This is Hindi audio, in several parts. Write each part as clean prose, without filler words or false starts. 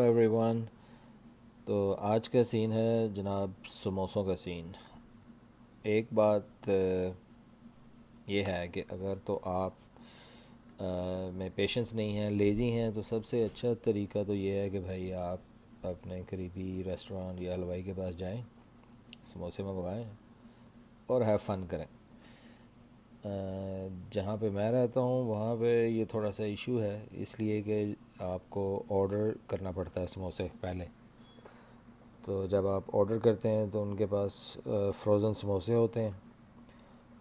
एवरीवन। तो आज का सीन है जनाब समोसों का सीन। एक बात ये है कि अगर तो आप में पेशेंस नहीं है, लेज़ी हैं, तो सबसे अच्छा तरीका तो ये है कि भाई आप अपने करीबी रेस्टोरेंट या हलवाई के पास जाएं, समोसे मंगवाएं और हैव फन करें। जहाँ पे मैं रहता हूँ वहाँ पे ये थोड़ा सा इशू है, इसलिए कि आपको ऑर्डर करना पड़ता है समोसे पहले। तो जब आप ऑर्डर करते हैं तो उनके पास फ्रोज़न समोसे होते हैं,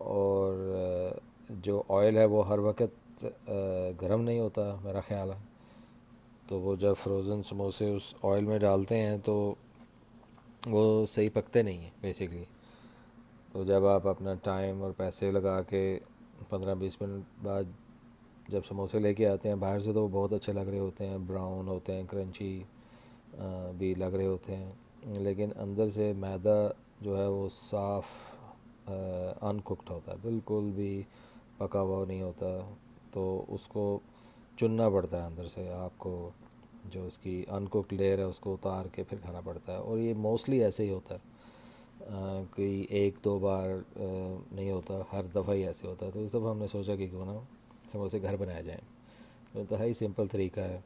और जो ऑयल है वो हर वक्त गर्म नहीं होता मेरा ख़्याल है। तो वो जब फ्रोज़न समोसे उस ऑयल में डालते हैं तो वो सही पकते नहीं हैं बेसिकली। तो जब आप अपना टाइम और पैसे लगा के 15-20 मिनट बाद जब समोसे लेके आते हैं बाहर से, तो वो बहुत अच्छे लग रहे होते हैं, ब्राउन होते हैं, क्रंची भी लग रहे होते हैं, लेकिन अंदर से मैदा जो है वो साफ़ अनकुक्ड होता है, बिल्कुल भी पका हुआ नहीं होता। तो उसको चुनना पड़ता है अंदर से आपको, जो उसकी अनकुक्ड लेयर है उसको उतार के फिर खाना पड़ता है। और ये मोस्टली ऐसे ही होता है, कोई एक दो बार नहीं होता, हर दफ़ा ही ऐसे होता है। तो इस दफ़ा हमने सोचा कि क्यों ना समोसे घर बनाए जाएँ। तो इंतहाई सिंपल तरीका है।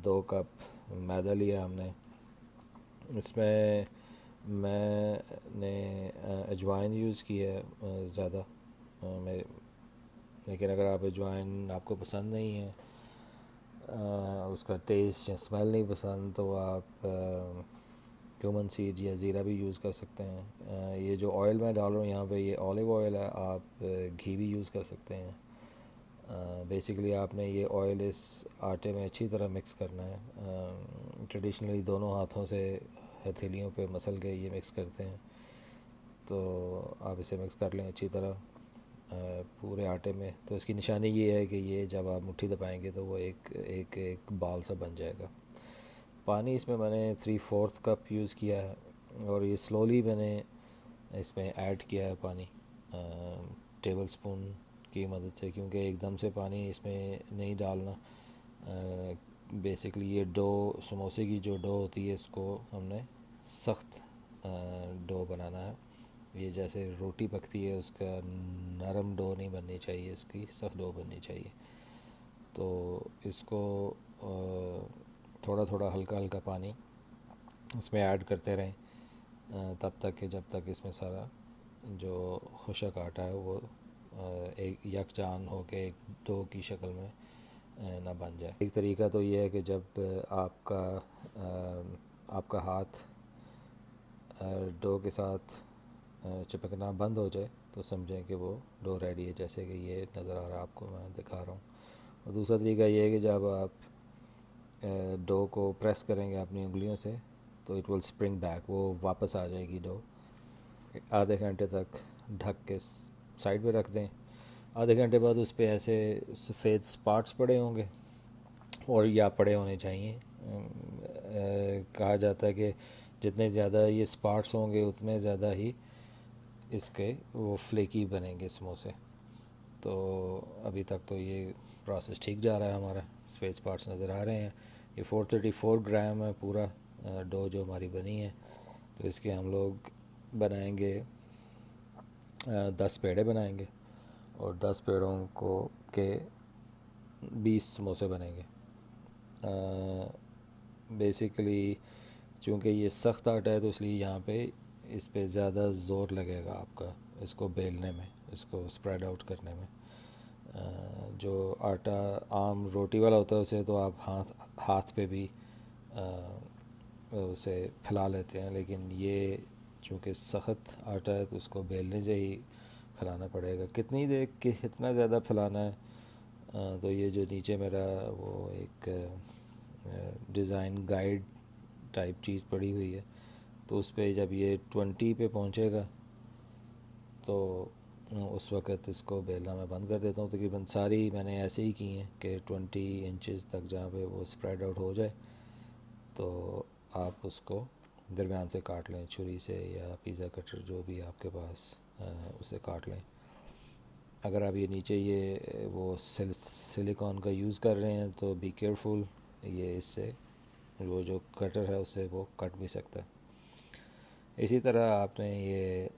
2 कप मैदा लिया हमने। इसमें मैंने अजवाइन यूज़ की है ज़्यादा। मैं लेकिन अगर आप अजवाइन आपको पसंद नहीं है, उसका टेस्ट या स्मेल नहीं पसंद, तो आप क्यूमन सीड या ज़ीरा भी यूज़ कर सकते हैं। ये जो ऑयल मैं डाल रहा हूँ यहाँ पे ये ऑलिव ऑयल है, आप घी भी यूज़ कर सकते हैं। बेसिकली आपने ये ऑयल इस आटे में अच्छी तरह मिक्स करना है। ट्रेडिशनली दोनों हाथों से हथेलियों पे मसल के ये मिक्स करते हैं। तो आप इसे मिक्स कर लें अच्छी तरह पूरे आटे में। तो इसकी निशानी ये है कि ये जब आप मुट्ठी दबाएंगे तो वो एक एक एक बाल सा बन जाएगा। पानी इसमें मैंने 3/4 कप यूज़ किया है, और ये स्लोली मैंने इसमें ऐड किया है पानी टेबल स्पून की मदद से, क्योंकि एकदम से पानी इसमें नहीं डालना। बेसिकली ये डो, समोसे की जो डो होती है, इसको हमने सख्त डो बनाना है। ये जैसे रोटी पकती है उसका नरम डो नहीं बननी चाहिए, इसकी सख्त डो बननी चाहिए। तो इसको थोड़ा थोड़ा हल्का हल्का पानी इसमें ऐड करते रहें तब तक कि जब तक इसमें सारा जो खुशक आटा है वो एक यकजान हो के एक डो की शक्ल में ना बन जाए। एक तरीका तो ये है कि जब आपका हाथ डो के साथ चिपकना बंद हो जाए तो समझें कि वो डो रेडी है, जैसे कि ये नज़र आ रहा है आपको, मैं दिखा रहा हूँ। और दूसरा तरीका ये है कि जब आप डो को प्रेस करेंगे अपनी उंगलियों से तो इट विल स्प्रिंग बैक, वो वापस आ जाएगी डो। आधे घंटे तक ढक के साइड पे रख दें। आधे घंटे बाद उस पर ऐसे सफ़ेद स्पॉट्स पड़े होंगे, और या पड़े होने चाहिए। कहा जाता है कि जितने ज़्यादा ये स्पॉट्स होंगे उतने ज़्यादा ही इसके वो फ्लेकी बनेंगे समोसे। तो अभी तक तो ये प्रोसेस ठीक जा रहा है हमारा, सफ़ेद स्पॉट्स नज़र आ रहे हैं। ये 434 ग्राम है पूरा डो जो हमारी बनी है। तो इसके हम लोग बनाएंगे 10 पेड़े बनाएंगे, और 10 पेड़ों को के 20 समोसे बनेंगे। बेसिकली चूँकि ये सख्त आटा है तो इसलिए यहाँ पे इस पे ज़्यादा ज़ोर लगेगा आपका इसको बेलने में, इसको स्प्रेड आउट करने में। जो आटा आम रोटी वाला होता है उसे तो आप हाथ हाथ पे भी उसे फैला लेते हैं, लेकिन ये चूँकि सख्त आटा है तो उसको बेलने से ही फैलाना पड़ेगा। कितनी देर कि कितना ज़्यादा फैलाना है, तो ये जो नीचे मेरा वो एक डिज़ाइन गाइड टाइप चीज़ पड़ी हुई है, तो उस पर जब ये 20 पे पहुँचेगा तो उस वक़्त इसको बेलना मैं बंद कर देता हूँ। तकरीबन सारी मैंने ऐसे ही की हैं कि 20 इंचज़ तक जहाँ पे वो स्प्रेड आउट हो जाए तो आप उसको दरमियान से काट लें छुरी से या पिज़्ज़ा कटर जो भी आपके पास उसे काट लें। अगर आप ये नीचे ये वो सिलिकॉन का यूज़ कर रहे हैं तो बी केयरफुल, ये इससे वो जो कटर है उससे वो कट भी सकता है। इसी तरह आपने ये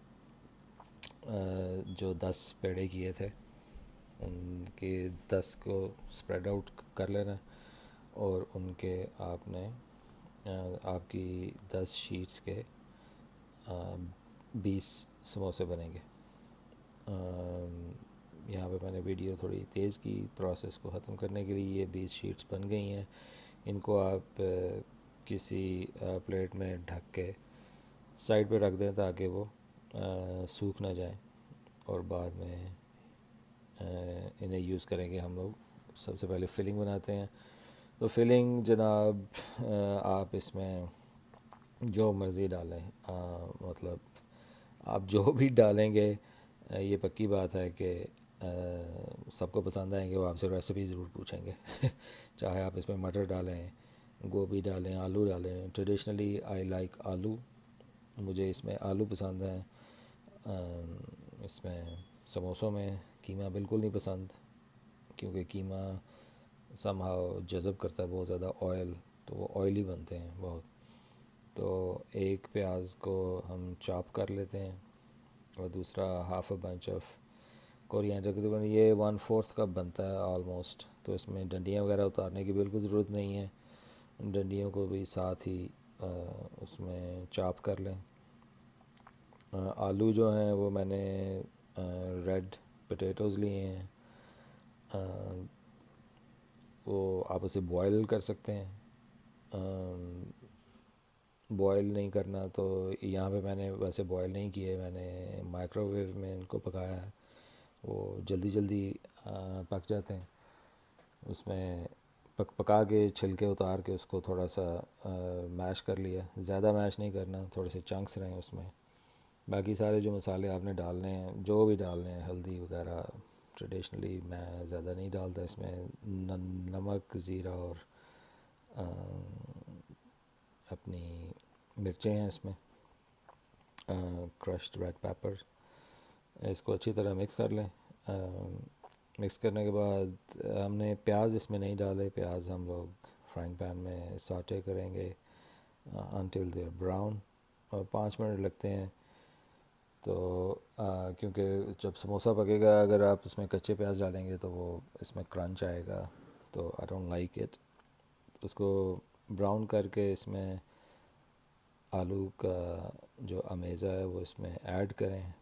जो 10 पेड़े किए थे उनके 10 को स्प्रेड आउट कर लेना, और उनके आपने आपकी 10 शीट्स के 20 समोसे बनेंगे। यहाँ पे मैंने वीडियो थोड़ी तेज़ की प्रोसेस को ख़त्म करने के लिए। ये 20 शीट्स बन गई हैं। इनको आप किसी प्लेट में ढक के साइड पे रख दें ताकि वो सूख ना जाए, और बाद में इन्हें यूज़ करेंगे हम लोग। सबसे पहले फिलिंग बनाते हैं। तो फिलिंग जनाब आप इसमें जो मर्ज़ी डालें, मतलब आप जो भी डालेंगे ये पक्की बात है कि सबको पसंद आएंगे। वो आपसे रेसिपी ज़रूर पूछेंगे चाहे आप इसमें मटर डालें, गोभी डालें, आलू डालें। ट्रेडिशनली आई लाइक आलू, मुझे इसमें आलू पसंद है। इसमें समोसों में कीमा बिल्कुल नहीं पसंद, क्योंकि कीमा समहाउ जज़ब करता है बहुत ज़्यादा ऑयल, तो वो ऑयली बनते हैं बहुत। तो एक प्याज को हम चॉप कर लेते हैं, और दूसरा half a bunch of coriander. तकरीबन ये 1/4 कप बनता है ऑलमोस्ट। तो इसमें डंडियाँ वगैरह उतारने की बिल्कुल ज़रूरत नहीं है। डंडियों को भी साथ ही उसमें चॉप कर लें। आलू जो हैं वो मैंने रेड पोटैटोज़ लिए हैं। वो आप उसे बॉयल कर सकते हैं। बॉयल नहीं करना तो यहाँ पे मैंने वैसे बॉयल नहीं किए, मैंने माइक्रोवेव में इनको पकाया है। वो जल्दी जल्दी पक जाते हैं। उसमें पका के छिलके उतार के उसको थोड़ा सा मैश कर लिया। ज़्यादा मैश नहीं करना, थोड़े से चंक्स रहें उसमें। बाकी सारे जो मसाले आपने डालने हैं, जो भी डालने हैं, हल्दी वगैरह ट्रेडिशनली मैं ज़्यादा नहीं डालता इसमें। नमक, ज़ीरा और अ, अपनी मिर्चें हैं इसमें, क्रश्ड रेड पेपर। इसको अच्छी तरह मिक्स कर लें। मिक्स करने के बाद हमने प्याज इसमें नहीं डाले। प्याज हम लोग फ्राइंग पैन में सॉटे करेंगे अनटिल दे ब्राउन, और 5 मिनट लगते हैं। तो क्योंकि जब समोसा पकेगा अगर आप उसमें कच्चे प्याज डालेंगे तो वो इसमें क्रंच आएगा, तो आई डोंट लाइक इट। उसको ब्राउन करके इसमें आलू का जो अमेज़ा है वो इसमें ऐड करें।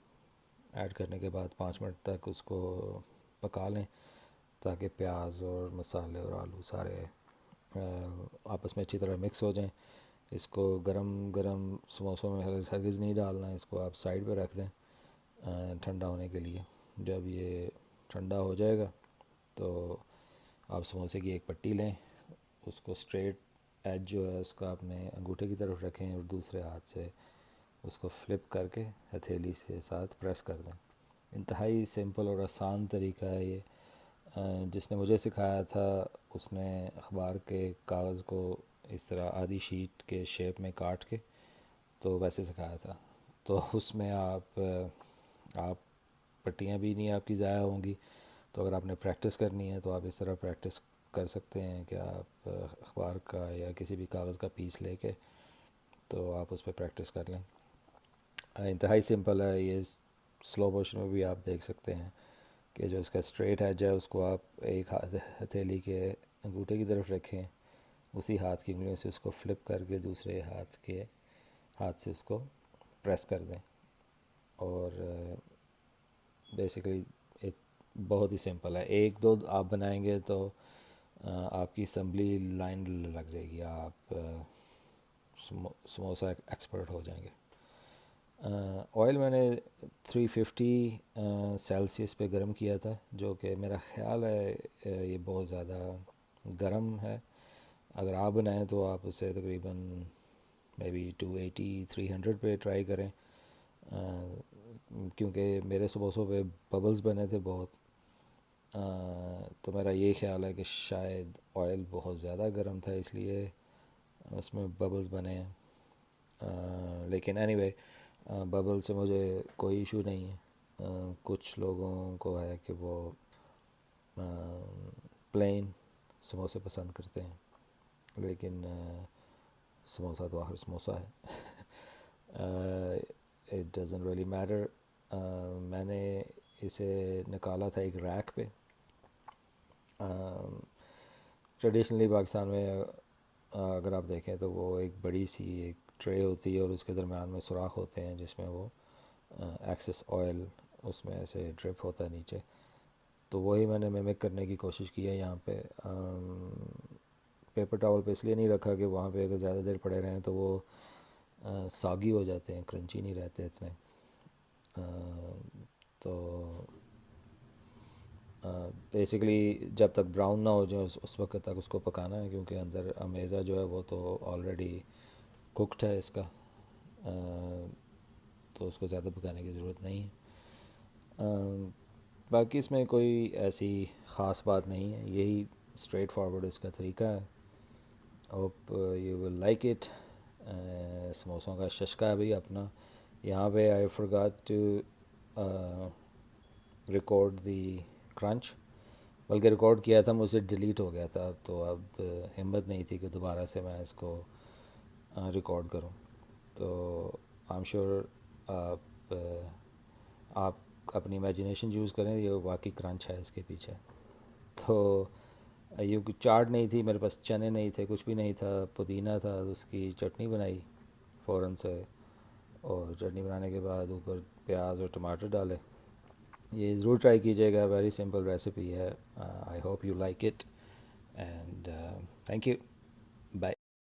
ऐड करने के बाद 5 मिनट तक उसको पका लें, ताकि प्याज और मसाले और आलू सारे आपस में अच्छी तरह मिक्स हो जाएं। इसको गरम गरम समोसों में हरगिज़ नहीं डालना है। इसको आप साइड पे रख दें ठंडा होने के लिए। जब ये ठंडा हो जाएगा तो आप समोसे की एक पट्टी लें, उसको स्ट्रेट एज जो है उसका अपने अंगूठे की तरफ रखें, और दूसरे हाथ से उसको फ्लिप करके हथेली से साथ प्रेस कर दें। इंतहाई सिंपल और आसान तरीका है ये। जिसने मुझे सिखाया था उसने अखबार के कागज़ को इस तरह आधी शीट के शेप में काट के तो वैसे सिखाया था। तो उसमें आप पट्टियाँ भी नहीं आपकी ज़ाया होंगी। तो अगर आपने प्रैक्टिस करनी है तो आप इस तरह प्रैक्टिस कर सकते हैं कि आप अखबार का या किसी भी कागज़ का पीस लेके तो आप उस पर प्रैक्टिस कर लें। इंतहाई सिंपल है ये। स्लो मोशन में भी आप देख सकते हैं कि जो इसका स्ट्रेट एज है उसको आप एक हाथ हथेली के अंगूठे की तरफ रखें, उसी हाथ की उंगलियों से उसको फ्लिप करके दूसरे हाथ से उसको प्रेस कर दें। और बेसिकली एक बहुत ही सिंपल है। एक दो आप बनाएंगे तो आपकी असम्बली लाइन लग जाएगी। आप समोसा एक्सपर्ट हो जाएंगे। ऑयल मैंने 350 सेल्सियस पे गर्म किया था, जो कि मेरा ख़्याल है ये बहुत ज़्यादा गर्म है। अगर आप बनाएं तो आप उसे तकरीबन मे बी 280-300 पे ट्राई करें, क्योंकि मेरे समोसों पे बबल्स बने थे बहुत। तो मेरा ये ख्याल है कि शायद ऑयल बहुत ज़्यादा गर्म था इसलिए उसमें बबल्स बने हैं। लेकिन एनीवे बबल से मुझे कोई इशू नहीं है। कुछ लोगों को है कि वो प्लेन समोसे पसंद करते हैं। लेकिन समोसा तो आखिर समोसा है. It doesn't really matter. मैंने इसे निकाला था एक रैक पे. ट्रेडिशनली पाकिस्तान में अगर आप देखें तो वो एक बड़ी सी एक ट्रे होती है और उसके दरमियान में सुराख होते हैं जिसमें वो एक्सेस ऑयल उसमें ऐसे ड्रिप होता है नीचे. तो वही मैंने मिमिक करने की कोशिश की है यहाँ पे. पेपर टॉवल पे इसलिए नहीं रखा कि वहाँ पे अगर ज़्यादा देर पड़े रहें तो वो सागी हो जाते हैं, क्रंची नहीं रहते इतने. तो बेसिकली जब तक ब्राउन ना हो जाए उस वक्त तक उसको पकाना है, क्योंकि अंदर अमेज़ा जो है वो तो ऑलरेडी कुक्ड है इसका. तो उसको ज़्यादा पकाने की ज़रूरत नहीं है. बाकी इसमें कोई ऐसी ख़ास बात नहीं है, यही स्ट्रेट फॉरवर्ड इसका तरीका है. Hope you will like it. समोसों का शशका है भाई अपना. यहाँ पे I forgot to record the crunch, बल्कि रिकॉर्ड किया था मुझसे डिलीट हो गया था, तो अब हिम्मत नहीं थी कि दोबारा से मैं इसको रिकॉर्ड करूं. तो आई एम श्योर आप अपनी इमेजिनेशन यूज़ करें, ये वाकई क्रंच है इसके पीछे. तो ये चाट नहीं थी मेरे पास, चने नहीं थे, कुछ भी नहीं था. पुदीना था, उसकी चटनी बनाई फ़ौरन से, और चटनी बनाने के बाद ऊपर प्याज और टमाटर डाले. ये ज़रूर ट्राई कीजिएगा, वेरी सिंपल रेसिपी है. I hope you like it and thank you.